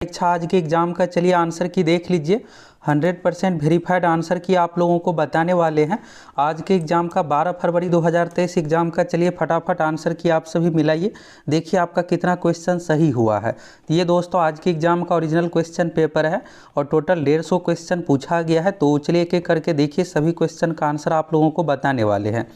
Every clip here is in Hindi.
परीक्षा आज के एग्जाम का चलिए आंसर की देख लीजिए। 100% वेरीफाइड आंसर की आप लोगों को बताने वाले हैं। आज के एग्जाम का 12 फरवरी 2023 एग्जाम का चलिए फटाफट आंसर की आप सभी मिलाइए। देखिए आपका कितना क्वेश्चन सही हुआ है। तो ये दोस्तों आज के एग्जाम का ओरिजिनल क्वेश्चन पेपर है और टोटल 150 क्वेश्चन पूछा गया है। तो चलिए एक एक करके देखिए, सभी क्वेश्चन का आंसर आप लोगों को बताने वाले हैं।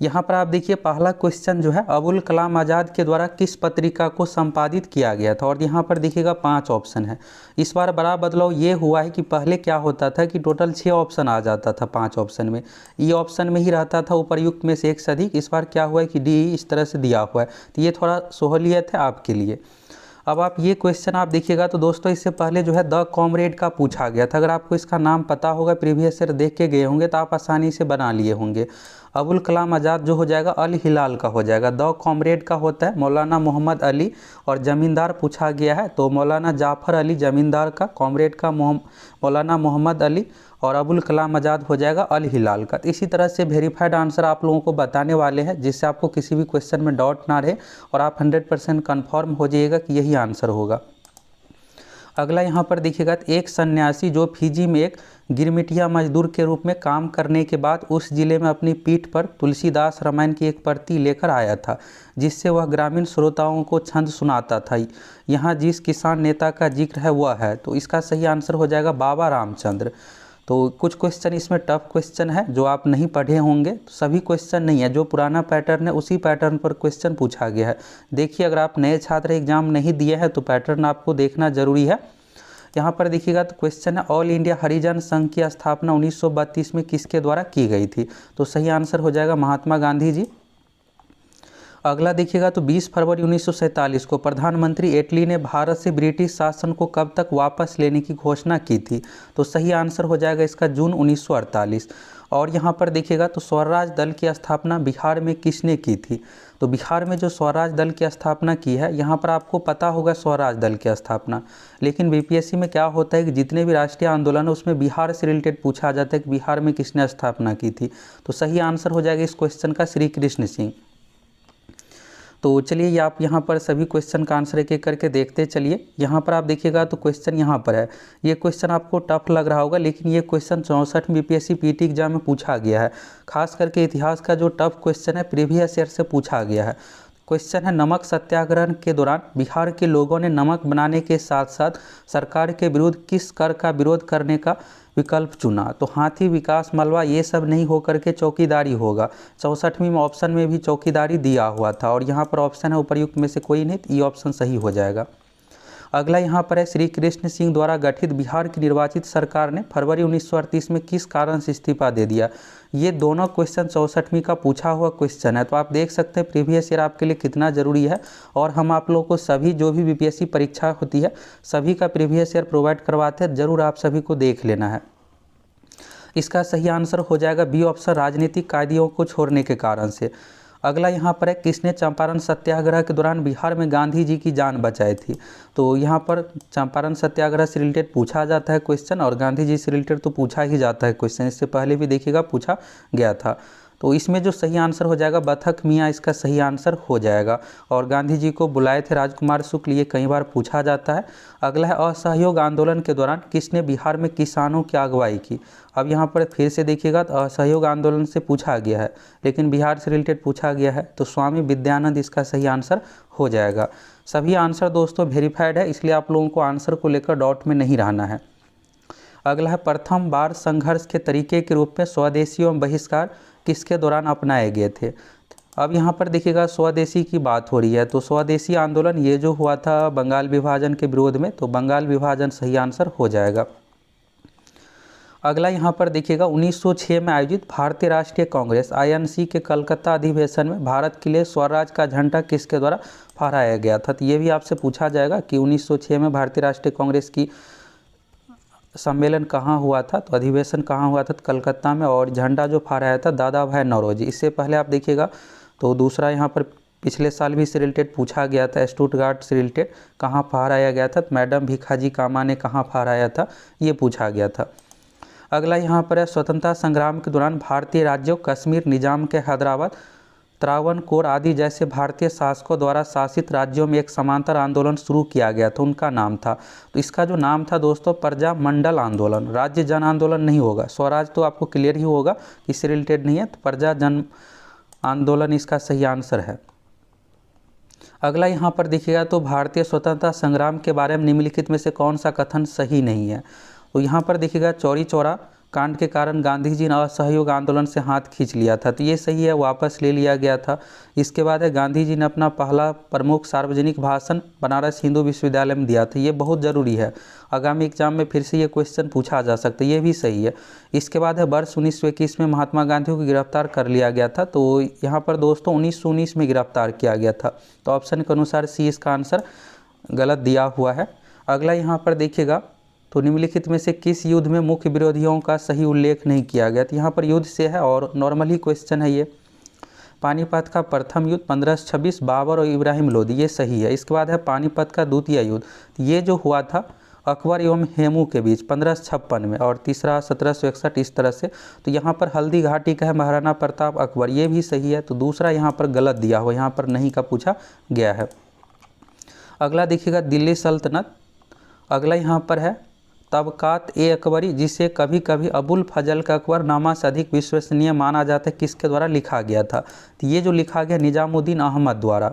यहाँ पर आप देखिए पहला क्वेश्चन जो है, अबुल कलाम आज़ाद के द्वारा किस पत्रिका को संपादित किया गया था। और यहाँ पर देखिएगा 5 ऑप्शन है। इस बार बड़ा बदलाव ये हुआ है कि पहले क्या होता था कि टोटल 6 ऑप्शन आ जाता था 5 ऑप्शन में, ई ऑप्शन में ही रहता था उपर्युक्त में से एक से अधिक। इस बार क्या हुआ है कि डी इस तरह से दिया हुआ है, तो ये थोड़ा सहूलियत है आपके लिए। अब आप ये क्वेश्चन आप देखिएगा तो दोस्तों इससे पहले जो है द कॉमरेड का पूछा गया था। अगर आपको इसका नाम पता होगा, प्रीवियस ईयर देख के गए होंगे तो आप आसानी से बना लिए होंगे। अबुल कलाम आज़ाद जो हो जाएगा अल हिलाल का हो जाएगा। द कॉमरेड का होता है मौलाना मोहम्मद अली और ज़मींदार पूछा गया है तो मौलाना जाफ़र अली ज़मींदार का, कॉमरेड का मौलाना मोहम्मद अली और अबुल कलाम आज़ाद हो जाएगा अल हिलाल का। तो इसी तरह से वेरीफाइड आंसर आप लोगों को बताने वाले हैं जिससे आपको किसी भी क्वेश्चन में डाउट ना रहे और आप 100% कन्फर्म हो जाइएगा कि यही आंसर होगा। अगला यहाँ पर देखिएगा, एक सन्यासी जो फिजी में एक गिरमिटिया मजदूर के रूप में काम करने के बाद उस जिले में अपनी पीठ पर तुलसीदास रामायण की एक प्रति लेकर आया था जिससे वह ग्रामीण श्रोताओं को छंद सुनाता था। यहाँ जिस किसान नेता का जिक्र है वह है, तो इसका सही आंसर हो जाएगा बाबा रामचंद्र। तो कुछ क्वेश्चन इसमें टफ क्वेश्चन है जो आप नहीं पढ़े होंगे, तो सभी क्वेश्चन नहीं है, जो पुराना पैटर्न है उसी पैटर्न पर क्वेश्चन पूछा गया है। देखिए अगर आप नए छात्र एग्जाम नहीं दिए हैं तो पैटर्न आपको देखना जरूरी है। यहाँ पर देखिएगा तो क्वेश्चन है, ऑल इंडिया हरिजन संघ की स्थापना 1932 में किसके द्वारा की गई थी। तो सही आंसर हो जाएगा महात्मा गांधी जी। अगला देखिएगा तो 20 फरवरी 1947 को प्रधानमंत्री एटली ने भारत से ब्रिटिश शासन को कब तक वापस लेने की घोषणा की थी। तो सही आंसर हो जाएगा इसका जून 1948। और यहाँ पर देखिएगा तो स्वराज दल की स्थापना बिहार में किसने की थी। तो बिहार में जो स्वराज दल की स्थापना की है, यहाँ पर आपको पता होगा स्वराज दल की स्थापना, लेकिन बीपीएससी में क्या होता है कि जितने भी राष्ट्रीय आंदोलन है उसमें बिहार से रिलेटेड पूछा जाता है कि बिहार में किसने स्थापना की थी। तो सही आंसर हो जाएगा इस क्वेश्चन का श्री कृष्ण सिंह। तो चलिए ये आप यहाँ पर सभी क्वेश्चन का आंसर एक एक करके देखते चलिए। यहाँ पर आप देखिएगा तो क्वेश्चन यहाँ पर है, ये क्वेश्चन आपको टफ लग रहा होगा लेकिन ये क्वेश्चन 64 बीपीएससी पीटी एग्जाम में पूछा गया है। खास करके इतिहास का जो टफ क्वेश्चन है प्रीवियस ईयर से पूछा गया है। क्वेश्चन है, नमक सत्याग्रह के दौरान बिहार के लोगों ने नमक बनाने के साथ साथ सरकार के विरुद्ध किस कर का विरोध करने का विकल्प चुना। तो हाथी, विकास, मलबा ये सब नहीं हो करके चौकीदारी होगा। 64वीं ऑप्शन में भी चौकीदारी दिया हुआ था और यहाँ पर ऑप्शन है उपर्युक्त में से कोई नहीं, तो ये ऑप्शन सही हो जाएगा। अगला यहाँ पर है, श्री कृष्ण सिंह द्वारा गठित बिहार की निर्वाचित सरकार ने फरवरी 1938 में किस कारण से इस्तीफा दे दिया। ये दोनों क्वेश्चन 64वीं का पूछा हुआ क्वेश्चन है, तो आप देख सकते हैं प्रीवियस ईयर आपके लिए कितना ज़रूरी है। और हम आप लोगों को सभी जो भी बीपीएससी परीक्षा होती है सभी का प्रीवियस ईयर प्रोवाइड करवाते हैं, ज़रूर आप सभी को देख लेना है। इसका सही आंसर हो जाएगा बी ऑप्शन, राजनीतिक कायदियों को छोड़ने के कारण से। अगला यहाँ पर है, किसने चंपारण सत्याग्रह के दौरान बिहार में गांधी जी की जान बचाई थी। तो यहाँ पर चंपारण सत्याग्रह से रिलेटेड पूछा जाता है क्वेश्चन और गांधी जी से रिलेटेड तो पूछा ही जाता है क्वेश्चन, इससे पहले भी देखिएगा पूछा गया था। तो इसमें जो सही आंसर हो जाएगा बथक मियाँ, इसका सही आंसर हो जाएगा। और गांधी जी को बुलाए थे राजकुमार शुक्ल, ये कई बार पूछा जाता है। अगला है, असहयोग आंदोलन के दौरान किसने बिहार में किसानों की अगुवाई की। अब यहाँ पर फिर से देखिएगा तो असहयोग आंदोलन से पूछा गया है लेकिन बिहार से रिलेटेड पूछा गया है, तो स्वामी विद्यानंद इसका सही आंसर हो जाएगा। सभी आंसर दोस्तों वेरीफाइड है, इसलिए आप लोगों को आंसर को लेकर डाउट में नहीं रहना है। अगला है, प्रथम बार संघर्ष के तरीके के रूप में स्वदेशी एवं बहिष्कार किसके दौरान अपनाए गए थे। अब यहाँ पर देखिएगा स्वदेशी की बात हो रही है, तो स्वदेशी आंदोलन ये जो हुआ था बंगाल विभाजन के विरोध में, तो बंगाल विभाजन सही आंसर हो जाएगा। अगला यहाँ पर देखिएगा, 1906 में आयोजित भारतीय राष्ट्रीय कांग्रेस आईएनसी के कलकत्ता अधिवेशन में भारत के लिए स्वराज का झंडा किसके द्वारा फहराया गया था। तो ये भी आपसे पूछा जाएगा कि 1906 में भारतीय राष्ट्रीय कांग्रेस की सम्मेलन कहाँ हुआ था, तो अधिवेशन कहाँ हुआ था, तो कलकत्ता में। और झंडा जो फहराया था दादा भाई नौरोजी। इससे पहले आप देखिएगा तो दूसरा यहाँ पर पिछले साल भी इससे रिलेटेड पूछा गया था, स्टुटगार्ट से रिलेटेड कहाँ फहराया गया था, तो मैडम भिखाजी कामा ने कहाँ फहराया था, ये पूछा गया था। अगला यहाँ पर है, स्वतंत्रता संग्राम के दौरान भारतीय राज्यों कश्मीर निजाम के हैदराबाद त्रावणकोर आदि जैसे भारतीय शासकों द्वारा शासित राज्यों में एक समांतर आंदोलन शुरू किया गया था, उनका नाम था। तो इसका जो नाम था दोस्तों प्रजा मंडल आंदोलन। राज्य जन आंदोलन नहीं होगा, स्वराज तो आपको क्लियर ही होगा, इससे रिलेटेड नहीं है, तो प्रजा जन आंदोलन इसका सही आंसर है। अगला यहाँ पर देखिएगा तो भारतीय स्वतंत्रता संग्राम के बारे में निम्नलिखित में से कौन सा कथन सही नहीं है। तो यहाँ पर देखिएगा चौरी चौरा कांड के कारण गांधी जी ने असहयोग आंदोलन से हाथ खींच लिया था, तो ये सही है, वापस ले लिया गया था। इसके बाद है गांधी जी ने अपना पहला प्रमुख सार्वजनिक भाषण बनारस हिंदू विश्वविद्यालय में दिया था, ये बहुत ज़रूरी है, आगामी एग्जाम में फिर से ये क्वेश्चन पूछा जा सकता है, ये भी सही है। इसके बाद है वर्ष 1921 में महात्मा गांधी को गिरफ्तार कर लिया गया था, तो यहाँ पर दोस्तों 1919 में गिरफ्तार किया गया था, तो ऑप्शन के अनुसार सी इसका आंसर गलत दिया हुआ है। अगला यहाँ पर देखिएगा तो निम्नलिखित में से किस युद्ध में मुख्य विरोधियों का सही उल्लेख नहीं किया गया। तो यहाँ पर युद्ध से है और नॉर्मल ही क्वेश्चन है ये। पानीपत का प्रथम युद्ध 1526 बाबर और इब्राहिम लोदी, ये सही है। इसके बाद है पानीपत का द्वितीय युद्ध, ये जो हुआ था अकबर एवं हेमू के बीच 1556 में, और तीसरा 1761 इस तरह से। तो यहाँ पर हल्दी घाटी का है महाराणा प्रताप अकबर, ये भी सही है, तो दूसरा यहाँ पर गलत दिया हुआ, यहाँ पर नहीं का पूछा गया है। अगला देखिएगा दिल्ली सल्तनत। अगला यहाँ पर है तबकात ए अकबरी, जिसे कभी कभी अबुल फजल का अकबरनामा से अधिक विश्वसनीय माना जाता है, किसके द्वारा लिखा गया था। तो ये जो लिखा गया निजामुद्दीन अहमद द्वारा।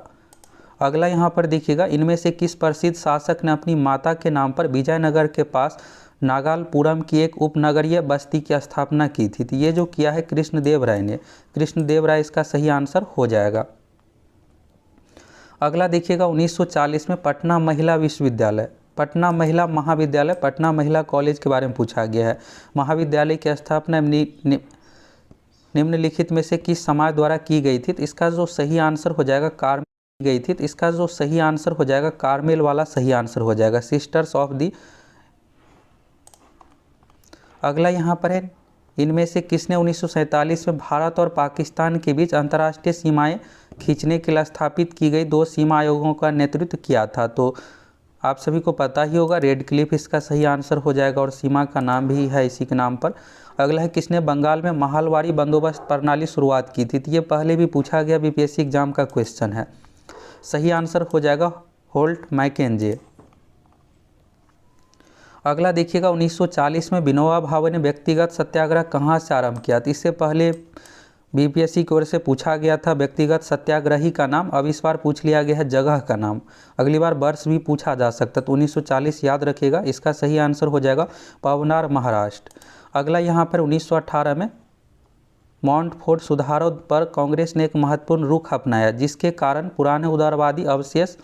अगला यहाँ पर देखिएगा इनमें से किस प्रसिद्ध शासक ने अपनी माता के नाम पर विजयनगर के पास नागालपुरम की एक उपनगरीय बस्ती की स्थापना की थी। तो ये जो किया है कृष्णदेव राय ने, कृष्णदेव राय इसका सही आंसर हो जाएगा। अगला देखिएगा 1940 में पटना महिला विश्वविद्यालय, पटना महिला महाविद्यालय, पटना महिला कॉलेज के बारे में पूछा गया है। महाविद्यालय की स्थापना निम्नलिखित में से किस समाज द्वारा की गई थी। तो इसका जो सही आंसर हो जाएगा कार्मेल गई थी, तो इसका जो सही आंसर हो जाएगा कार्मेल वाला सही आंसर हो जाएगा, सिस्टर्स ऑफ दी। अगला यहाँ पर है इनमें से किसने 1947 में भारत और पाकिस्तान के बीच अंतर्राष्ट्रीय सीमाएं खींचने के लिए स्थापित की गई 2 सीमा आयोगों का नेतृत्व किया था। तो आप सभी को पता ही होगा रेड क्लिफ इसका सही आंसर हो जाएगा, और सीमा का नाम भी है इसी के नाम पर। अगला है किसने बंगाल में महलवारी बंदोबस्त प्रणाली शुरुआत की थी। तो ये पहले भी पूछा गया बीपीएससी एग्जाम का क्वेश्चन है, सही आंसर हो जाएगा होल्ट मैकेंजे। अगला देखिएगा 1940 में विनोबा भावे ने व्यक्तिगत सत्याग्रह कहाँ से आरंभ किया। तो इससे पहले बीपीएससी की ओर से पूछा गया था व्यक्तिगत सत्याग्रही का नाम, अब इस बार पूछ लिया गया है जगह का नाम, अगली बार वर्ष भी पूछा जा सकता है, तो 1940 याद रखिएगा, इसका सही आंसर हो जाएगा पवनार महाराष्ट्र। अगला यहाँ पर 1918 में मॉन्टफोर्ट सुधारों पर कांग्रेस ने एक महत्वपूर्ण रुख अपनाया, जिसके कारण पुराने उदारवादी अवशेष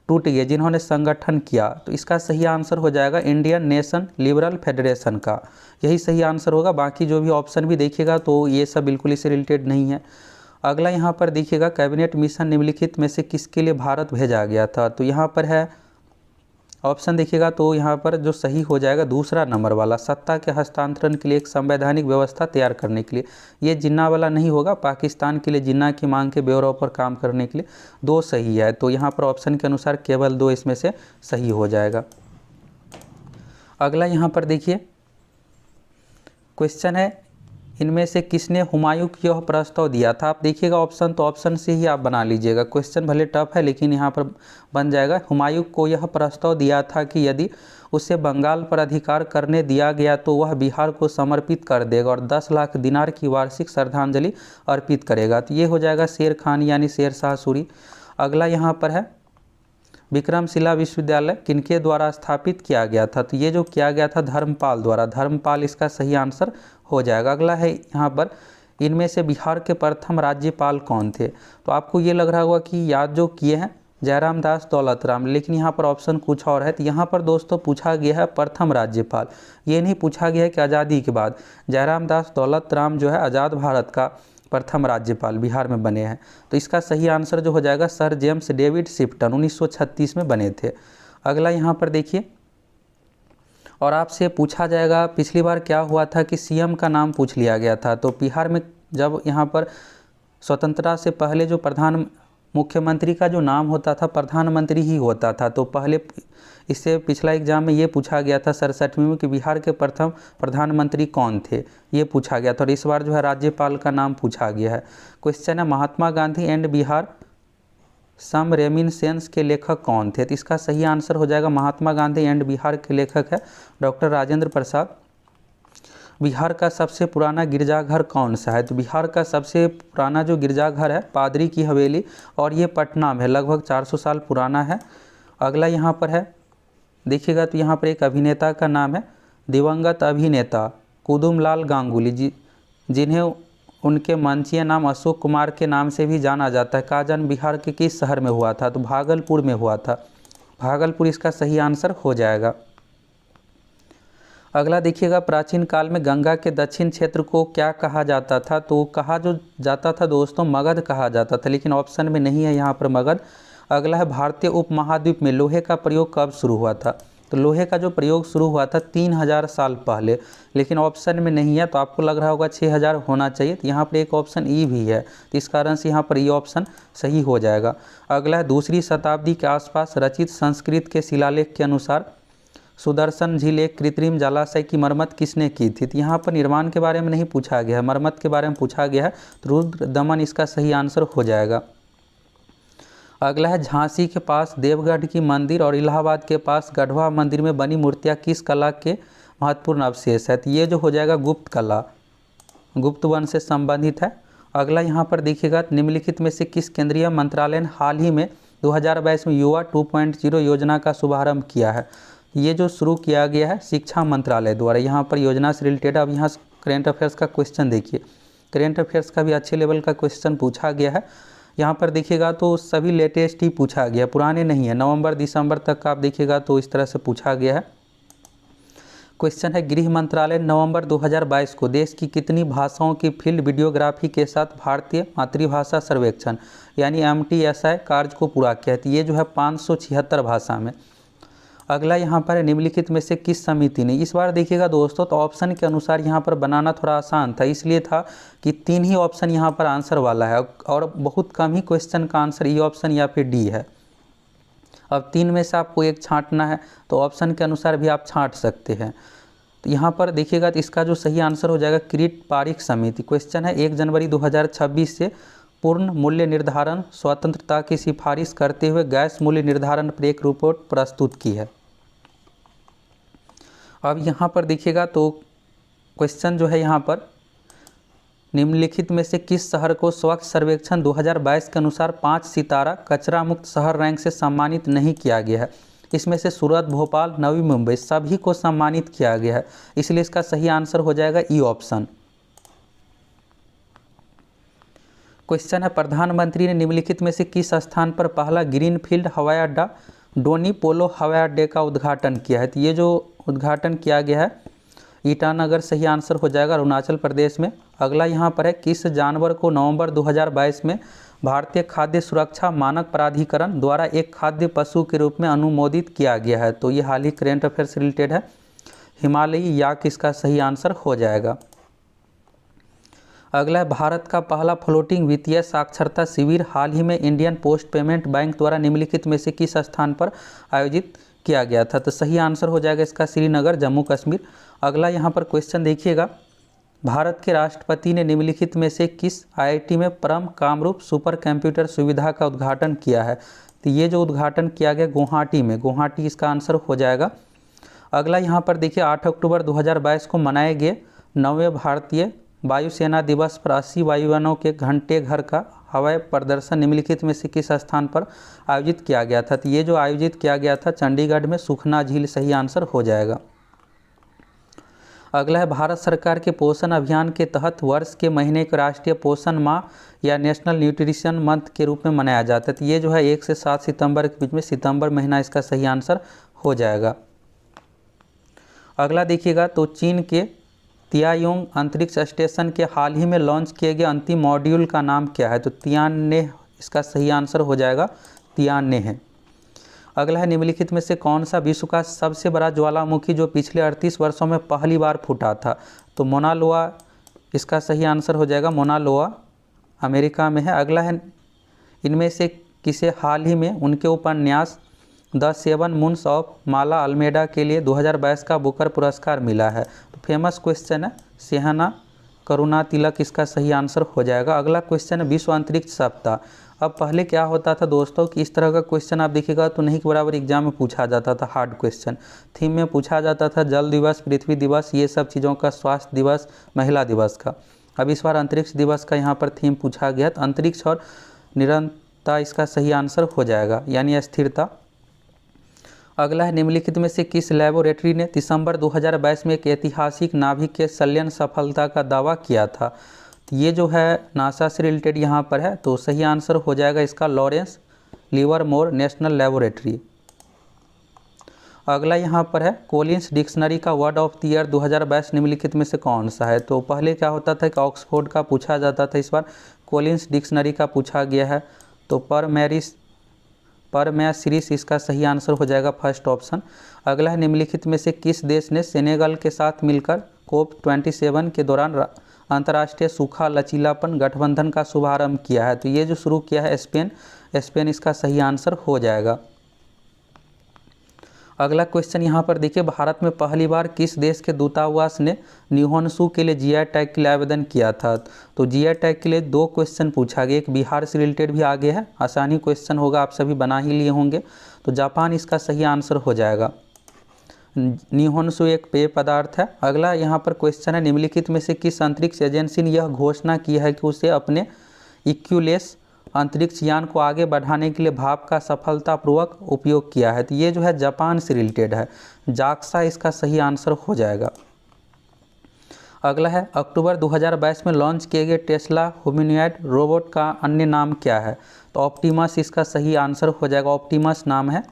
टूट गए जिन्होंने संगठन किया। तो इसका सही आंसर हो जाएगा इंडियन नेशन लिबरल फेडरेशन का, यही सही आंसर होगा। बाकी जो भी ऑप्शन भी देखिएगा तो ये सब बिल्कुल इससे रिलेटेड नहीं है। अगला यहाँ पर देखिएगा कैबिनेट मिशन निम्नलिखित में से किसके लिए भारत भेजा गया था। तो यहाँ पर है ऑप्शन देखिएगा तो यहाँ पर जो सही हो जाएगा दूसरा नंबर वाला, सत्ता के हस्तांतरण के लिए एक संवैधानिक व्यवस्था तैयार करने के लिए। ये जिन्ना वाला नहीं होगा, पाकिस्तान के लिए जिन्ना की मांग के ब्यौरों पर काम करने के लिए। 2 सही है, तो यहाँ पर ऑप्शन के अनुसार केवल 2 इसमें से सही हो जाएगा। अगला यहाँ पर देखिए क्वेश्चन है इनमें से किसने हुमायूं को यह प्रस्ताव दिया था। आप देखिएगा ऑप्शन, तो ऑप्शन से ही आप बना लीजिएगा, क्वेश्चन भले टफ है लेकिन यहाँ पर बन जाएगा। हुमायूं को यह प्रस्ताव दिया था कि यदि उसे बंगाल पर अधिकार करने दिया गया तो वह बिहार को समर्पित कर देगा और 10 लाख दिनार की वार्षिक श्रद्धांजलि अर्पित करेगा। तो ये हो जाएगा शेर खान यानी शेर शाह सूरी। अगला यहाँ पर है विक्रमशिला विश्वविद्यालय किनके द्वारा स्थापित किया गया था। तो ये जो किया गया था धर्मपाल द्वारा, धर्मपाल इसका सही आंसर हो जाएगा। अगला है यहाँ पर इनमें से बिहार के प्रथम राज्यपाल कौन थे। तो आपको ये लग रहा होगा कि याद जो किए हैं जयराम दास दौलत राम, लेकिन यहाँ पर ऑप्शन कुछ और है। तो यहाँ पर दोस्तों पूछा गया है प्रथम राज्यपाल, ये नहीं पूछा गया है कि आज़ादी के बाद। जयराम दास दौलत राम जो है आज़ाद भारत का प्रथम राज्यपाल बिहार में बने हैं। तो इसका सही आंसर जो हो जाएगा सर जेम्स डेविड शिफ्टन 1936 में बने थे। अगला यहाँ पर देखिए और आपसे पूछा जाएगा पिछली बार क्या हुआ था कि सीएम का नाम पूछ लिया गया था। तो बिहार में जब यहाँ पर स्वतंत्रता से पहले जो मुख्यमंत्री का जो नाम होता था प्रधानमंत्री ही होता था। तो पहले इससे पिछला एग्जाम में ये पूछा गया था 67वीं में कि बिहार के प्रथम प्रधानमंत्री कौन थे, ये पूछा गया था। और इस बार जो है राज्यपाल का नाम पूछा गया है। क्वेश्चन है Mahatma Gandhi and Bihar some reminiscence के लेखक कौन थे, तो इसका सही आंसर हो जाएगा महात्मा गांधी एंड बिहार के लेखक है डॉक्टर राजेंद्र प्रसाद। बिहार का सबसे पुराना गिरजाघर कौन सा है, तो बिहार का सबसे पुराना जो गिरजाघर है पादरी की हवेली, और ये पटना में है, लगभग 400 साल पुराना है। अगला यहाँ पर है, देखिएगा तो यहाँ पर एक अभिनेता का नाम है दिवंगत अभिनेता कुदुमलाल गांगुली जी, जिन्हें उनके मंचीय नाम अशोक कुमार के नाम से भी जाना जाता है। का जन्म बिहार के किस शहर में हुआ था, तो भागलपुर में हुआ था। भागलपुर इसका सही आंसर हो जाएगा। अगला देखिएगा, प्राचीन काल में गंगा के दक्षिण क्षेत्र को क्या कहा जाता था, तो कहा जो जाता था दोस्तों मगध कहा जाता था, लेकिन ऑप्शन में नहीं है यहाँ पर मगध। अगला है, भारतीय उपमहाद्वीप में लोहे का प्रयोग कब शुरू हुआ था, तो लोहे का जो प्रयोग शुरू हुआ था 3000 साल पहले, लेकिन ऑप्शन में नहीं है। तो आपको लग रहा होगा 6000 होना चाहिए, तो यहाँ पर एक ऑप्शन ई भी है, तो इस कारण से यहाँ पर ये ऑप्शन सही हो जाएगा। अगला है, दूसरी शताब्दी के आसपास रचित संस्कृत के शिलालेख के अनुसार सुदर्शन झील एक कृत्रिम जलाशय की मरम्मत किसने की थी, तो यहाँ पर निर्माण के बारे में नहीं पूछा गया है, मरम्मत के बारे में पूछा गया है, तो रुद्र दमन इसका सही आंसर हो जाएगा। अगला है, झांसी के पास देवगढ़ की मंदिर और इलाहाबाद के पास गढ़वा मंदिर में बनी मूर्तियाँ किस कला के महत्वपूर्ण अवशेष है, तो ये जो हो जाएगा गुप्त कला, गुप्त वंश से संबंधित है। अगला यहाँ पर देखिएगा, निम्नलिखित में से किस केंद्रीय मंत्रालय ने हाल ही में 2022 में युवा 2.0 योजना का शुभारंभ किया है, ये जो शुरू किया गया है शिक्षा मंत्रालय द्वारा। यहाँ पर योजना से रिलेटेड, अब यहाँ करेंट अफेयर्स का क्वेश्चन देखिए, करेंट अफेयर्स का भी अच्छे लेवल का क्वेश्चन पूछा गया है। यहाँ पर देखिएगा तो सभी लेटेस्ट ही पूछा गया, पुराने नहीं है, नवंबर दिसंबर तक का आप देखिएगा तो इस तरह से पूछा गया है। क्वेश्चन है, गृह मंत्रालय नवंबर 2022 को देश की कितनी भाषाओं की फील्ड वीडियोग्राफी के साथ भारतीय मातृभाषा सर्वेक्षण यानी MTSI कार्य को पूरा किया है, तो ये जो है 576 भाषा में। अगला यहाँ पर है, निम्नलिखित में से किस समिति ने, इस बार देखिएगा दोस्तों तो ऑप्शन के अनुसार यहाँ पर बनाना थोड़ा आसान था, इसलिए था कि 3 ही ऑप्शन यहाँ पर आंसर वाला है और बहुत कम ही क्वेश्चन का आंसर ई ऑप्शन या फिर डी है। अब 3 में से आपको एक छांटना है, तो ऑप्शन के अनुसार भी आप छांट सकते हैं। तो यहाँ पर देखिएगा तो इसका जो सही आंसर हो जाएगा किरीट पारिक समिति। क्वेश्चन है, 1 जनवरी 2026 से पूर्ण मूल्य निर्धारण स्वतंत्रता की सिफारिश करते हुए गैस मूल्य निर्धारण पर एक रिपोर्ट प्रस्तुत की है। अब यहाँ पर देखिएगा तो क्वेश्चन जो है यहाँ पर, निम्नलिखित में से किस शहर को स्वच्छ सर्वेक्षण 2022 के अनुसार 5 सितारा कचरा मुक्त शहर रैंक से सम्मानित नहीं किया गया है, इसमें से सूरत, भोपाल, नवी मुंबई सभी को सम्मानित किया गया है, इसलिए इसका सही आंसर हो जाएगा ई ऑप्शन। क्वेश्चन है, प्रधानमंत्री ने निम्नलिखित में से किस स्थान पर पहला ग्रीनफील्ड हवाई अड्डा डोनी पोलो हवाई अड्डे का उद्घाटन किया है, तो ये जो उद्घाटन किया गया है ईटानगर सही आंसर हो जाएगा, अरुणाचल प्रदेश में। अगला यहाँ पर है, किस जानवर को नवंबर 2022 में भारतीय खाद्य सुरक्षा मानक प्राधिकरण द्वारा एक खाद्य पशु के रूप में अनुमोदित किया गया है, तो ये हाल ही करेंट अफेयर से रिलेटेड है, हिमालयी याक इसका सही आंसर हो जाएगा। अगला है, भारत का पहला फ्लोटिंग वित्तीय साक्षरता शिविर हाल ही में इंडियन पोस्ट पेमेंट बैंक द्वारा निम्नलिखित में से किस स्थान पर आयोजित किया गया था, तो सही आंसर हो जाएगा इसका श्रीनगर, जम्मू कश्मीर। अगला यहाँ पर क्वेश्चन देखिएगा, भारत के राष्ट्रपति ने निम्नलिखित में से किस IIT में परम कामरूप सुपर कंप्यूटर सुविधा का उद्घाटन किया है, तो ये जो उद्घाटन किया गया गुवाहाटी में, गुवाहाटी इसका आंसर हो जाएगा। अगला यहाँ पर देखिए, 8 अक्टूबर 2022 को मनाए गए 9वें भारतीय वायुसेना दिवस पर 80 वायुयानों के घंटे घर का हवाई प्रदर्शन निम्नलिखित में से किस स्थान पर आयोजित किया गया था, तो ये जो आयोजित किया गया था चंडीगढ़ में, सुखना झील सही आंसर हो जाएगा। अगला है, भारत सरकार के पोषण अभियान के तहत वर्ष के महीने को राष्ट्रीय पोषण माह या नेशनल न्यूट्रिशन मंथ के रूप में मनाया जाता है, तो ये जो है 1 से 7 सितंबर के बीच में, सितंबर महीना इसका सही आंसर हो जाएगा। अगला देखिएगा तो, चीन के तियायोंग अंतरिक्ष स्टेशन के हाल ही में लॉन्च किए गए अंतिम मॉड्यूल का नाम क्या है, तो तियानवे इसका सही आंसर हो जाएगा, तियानवे है। अगला है, निम्नलिखित में से कौन सा विश्व का सबसे बड़ा ज्वालामुखी जो पिछले 38 वर्षों में पहली बार फूटा था, तो मोना लोआ इसका सही आंसर हो जाएगा, मोना लोआ अमेरिका में है। अगला है, इनमें से किसे हाल ही में उनके उपन्यास the Seven Moons of Maali Almeida के लिए 2022 का बुकर पुरस्कार मिला है? तो फेमस क्वेश्चन है, सेहना करुणा तिलक इसका सही आंसर हो जाएगा। अगला क्वेश्चन है विश्व अंतरिक्ष सप्ताह। अब पहले क्या होता था दोस्तों कि इस तरह का क्वेश्चन आप देखिएगा तो नहीं के बराबर एग्जाम में पूछा जाता था, हार्ड क्वेश्चन थीम में पूछा जाता था, जल दिवस, पृथ्वी दिवस, ये सब चीज़ों का, स्वास्थ्य दिवस, महिला दिवस का। अब इस बार अंतरिक्ष दिवस का यहाँ पर थीम पूछा गया, तो अंतरिक्ष और निरंतरता इसका सही आंसर हो जाएगा, यानी स्थिरता। अगला है निम्नलिखित में से किस लैबोरेटरी ने दिसंबर 2022 में एक ऐतिहासिक नाभिक के संलयन सफलता का दावा किया था? तो ये जो है नासा से रिलेटेड यहाँ पर है, तो सही आंसर हो जाएगा इसका लॉरेंस लिवरमोर नेशनल लैबोरेटरी। अगला यहाँ पर है कोलिन्स डिक्शनरी का वर्ड ऑफ द ईयर 2022 निम्नलिखित में से कौन सा है? तो पहले क्या होता था कि ऑक्सफोर्ड का पूछा जाता था, इस बार कोलिन्स डिक्शनरी का पूछा गया है। तो परमैसिरिस इसका सही आंसर हो जाएगा, फर्स्ट ऑप्शन। अगला है निम्नलिखित में से किस देश ने सेनेगल के साथ मिलकर COP27 के दौरान अंतर्राष्ट्रीय सूखा लचीलापन गठबंधन का शुभारंभ किया है? तो ये जो शुरू किया है स्पेन इसका सही आंसर हो जाएगा। अगला क्वेश्चन यहाँ पर देखिए, भारत में पहली बार किस देश के दूतावास ने निहोन्सू के लिए जीआई टैग के लिए आवेदन किया था? तो जीआई टैग के लिए 2 क्वेश्चन पूछा गया, एक बिहार से रिलेटेड भी आगे है, आसानी क्वेश्चन होगा, आप सभी बना ही लिए होंगे। तो जापान इसका सही आंसर हो जाएगा। निहोन्सू एक पेय पदार्थ है। अगला यहाँ पर क्वेश्चन है निम्नलिखित में से किस अंतरिक्ष एजेंसी ने यह घोषणा की है कि उसे अपने इक्यूलेस अंतरिक्ष यान को आगे बढ़ाने के लिए भाप का सफलतापूर्वक उपयोग किया है? तो ये जो है जापान से रिलेटेड है, जाक्सा इसका सही आंसर हो जाएगा। अगला है अक्टूबर 2022 में लॉन्च किए गए टेस्ला ह्यूमनॉइड रोबोट का अन्य नाम क्या है? तो ऑप्टिमस इसका सही आंसर हो जाएगा, ऑप्टिमस नाम है।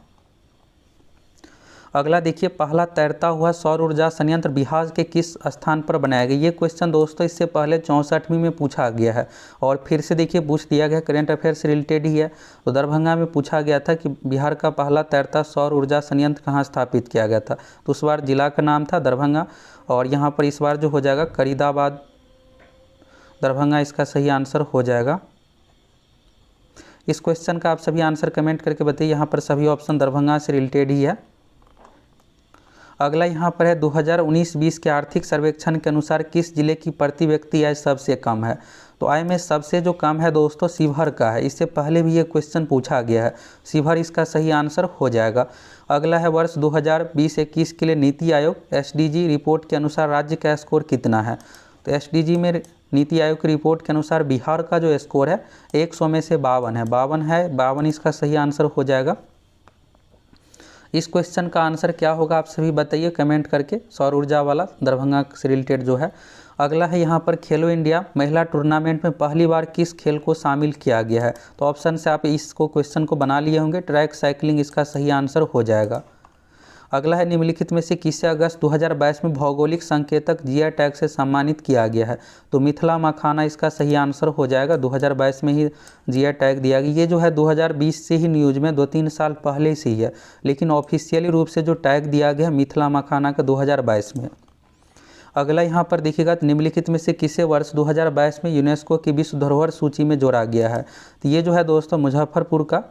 अगला देखिए, पहला तैरता हुआ सौर ऊर्जा संयंत्र बिहार के किस स्थान पर बनाया गया? ये क्वेश्चन दोस्तों इससे पहले 64वीं में पूछा गया है और फिर से देखिए पूछ दिया गया, करेंट अफेयर से रिलेटेड ही है। तो दरभंगा में पूछा गया था कि बिहार का पहला तैरता सौर ऊर्जा संयंत्र कहाँ स्थापित किया गया था? तो उस बार जिला का नाम था दरभंगा, और यहाँ पर इस बार जो हो जाएगा करीदाबाद, दरभंगा इसका सही आंसर हो जाएगा। इस क्वेश्चन का आप सभी आंसर कमेंट करके बताइए, यहाँ पर सभी ऑप्शन दरभंगा से रिलेटेड ही है। अगला यहाँ पर है 2019-20 के आर्थिक सर्वेक्षण के अनुसार किस जिले की प्रति व्यक्ति आय सबसे कम है? तो आय में सबसे जो कम है दोस्तों शिवहर का है, इससे पहले भी ये क्वेश्चन पूछा गया है, शिवहर इसका सही आंसर हो जाएगा। अगला है वर्ष 2020-21 के लिए नीति आयोग SDG रिपोर्ट के अनुसार राज्य का स्कोर कितना है? तो SDG में नीति आयोग की रिपोर्ट के अनुसार बिहार का जो स्कोर है 100 में से 52 है, 52 इसका सही आंसर हो जाएगा। इस क्वेश्चन का आंसर क्या होगा आप सभी बताइए कमेंट करके, सौर ऊर्जा वाला दरभंगा से रिलेटेड जो है। अगला है यहाँ पर खेलो इंडिया महिला टूर्नामेंट में पहली बार किस खेल को शामिल किया गया है? तो ऑप्शन से आप इसको क्वेश्चन को बना लिए होंगे, ट्रैक साइकिलिंग इसका सही आंसर हो जाएगा। अगला है निम्नलिखित में से किसे अगस्त 2022 में भौगोलिक संकेतक जीआई टैग से सम्मानित किया गया है? तो मिथिला मखाना इसका सही आंसर हो जाएगा, 2022 में ही जीआई टैग दिया गया। ये जो है 2020 से ही न्यूज़ में 2-3 साल पहले से ही है, लेकिन ऑफिशियली रूप से जो टैग दिया गया मिथिला मखाना का 2022 में। अगला यहाँ पर देखिएगा तो निम्नलिखित में से किसे वर्ष 2022 में यूनेस्को की विश्व धरोहर सूची में जोड़ा गया है? तो ये जो है दोस्तों मुजफ्फरपुर का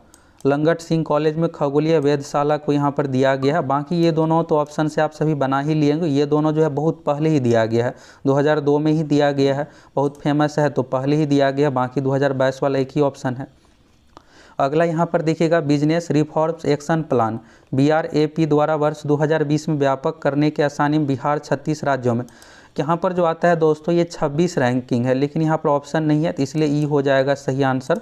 लंगट सिंह कॉलेज में खगोलीय वेधशाला को यहाँ पर दिया गया है। बाकी ये दोनों तो ऑप्शन से आप सभी बना ही लिएंगे, ये दोनों जो है बहुत पहले ही दिया गया है, 2002 में ही दिया गया है, बहुत फेमस है तो पहले ही दिया गया, बाकी 2022 वाला एक ही ऑप्शन है। अगला यहाँ पर देखिएगा business reforms action plan BRAP द्वारा वर्ष 2020 में व्यापक करने के आसानी में बिहार 36 राज्यों में, यहाँ पर जो आता है दोस्तों ये 26 रैंकिंग है, लेकिन यहाँ पर ऑप्शन नहीं है तो इसलिए ई हो जाएगा सही आंसर।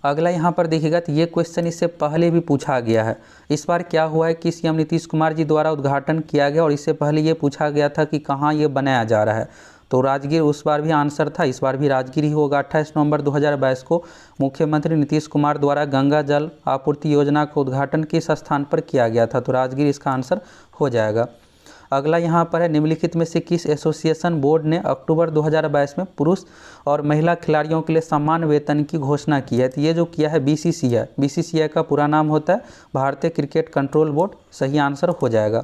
अगला यहाँ पर देखिएगा तो ये क्वेश्चन इससे पहले भी पूछा गया है। इस बार क्या हुआ है कि CM नीतीश कुमार जी द्वारा उद्घाटन किया गया और इससे पहले ये पूछा गया था कि कहाँ ये बनाया जा रहा है, तो राजगीर उस बार भी आंसर था, इस बार भी राजगीर ही होगा। 28 नवंबर 2022 को मुख्यमंत्री नीतीश कुमार द्वारा गंगा जल आपूर्ति योजना का उद्घाटन किस स्थान पर किया गया था? तो राजगीर इसका आंसर हो जाएगा। अगला यहाँ पर है निम्नलिखित में से किस एसोसिएशन बोर्ड ने अक्टूबर 2022 में पुरुष और महिला खिलाड़ियों के लिए समान वेतन की घोषणा की है? तो ये जो किया है BCCI का पूरा नाम होता है भारतीय क्रिकेट कंट्रोल बोर्ड, सही आंसर हो जाएगा।